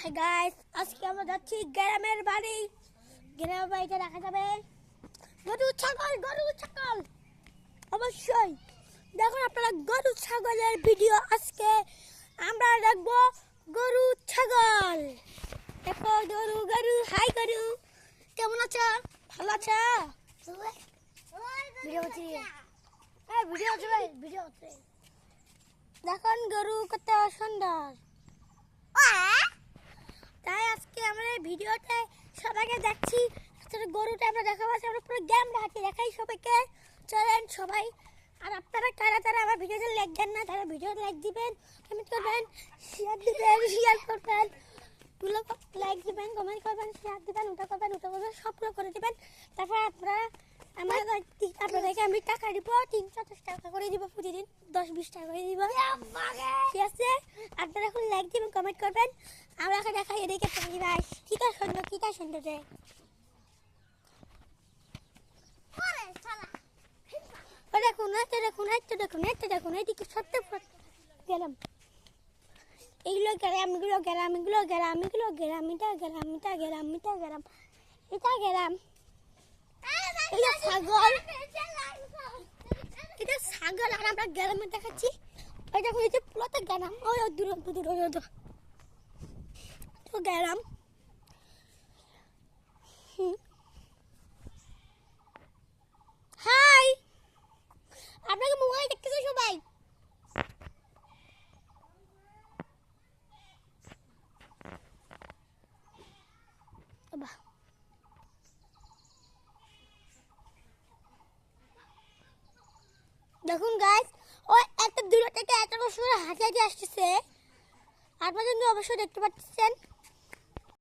Hi guys, আজকে আমরা যাচ্ছি গ্রামের বাড়ি। গ্রামের বাড়িতে দেখা যাবে গরু ছাগল অবশ্যই দেখুন আপনারা গরু ছাগলের ভিডিও। আজকে আমরা দেখবো গরু ছাগল। দেখো গরু হাই গরু, কেমন আছো? ভালো আছো? ভিডিও দেখুন গরু কত সুন্দর। তাই আজকে আমরা ভিডিওতে সবাইকে দেখছি গরুটা আমরা দেখাবো। আমরা পুরো গ্রাম রাখি দেখাই সবাইকে। চলেন সবাই। আর আপনারা কারা আমার ভিডিওতে লাইক দেন না, তারা ভিডিওতে লাইক দিবেন, কমেন্ট করবেন, শেয়ার করবেন, লাইক দিবেন, কমেন্ট করবেন, শেয়ার দিবেন, ওটা করবেন সবগুলো করে দিবেন। তারপর আপনাদেরকে আমি টাকা দিব, 340 টাকা করে দিব প্রতিদিন, 10-20 টাকা করে দিব, ঠিক আছে? আপনারা এখন লাইক দিবেন, কমেন্ট করবেন। আমরা এখন দেখাই এদিকে পরিবেশ কিটা সুন্দর রে। দেখুন এইদিকে সত্য গেলাম। এইগুলো গ্রাম, এটা গেলাম। এটা ছাগল আর আমরা গ্রামে দেখাচ্ছি। ওই দেখুন এই যে পুরোটা গ্রাম, ওই দূর তো গেলাম। হাই, আপনাকে মোবাইল দেখতেছে সবাই। দেখুন গাইস, ওই একটা দূর থেকে এত সুন্দর হাঁটি আসতেছে। আপনারা কিন্তু অবশ্যই দেখতে পাচ্ছেন।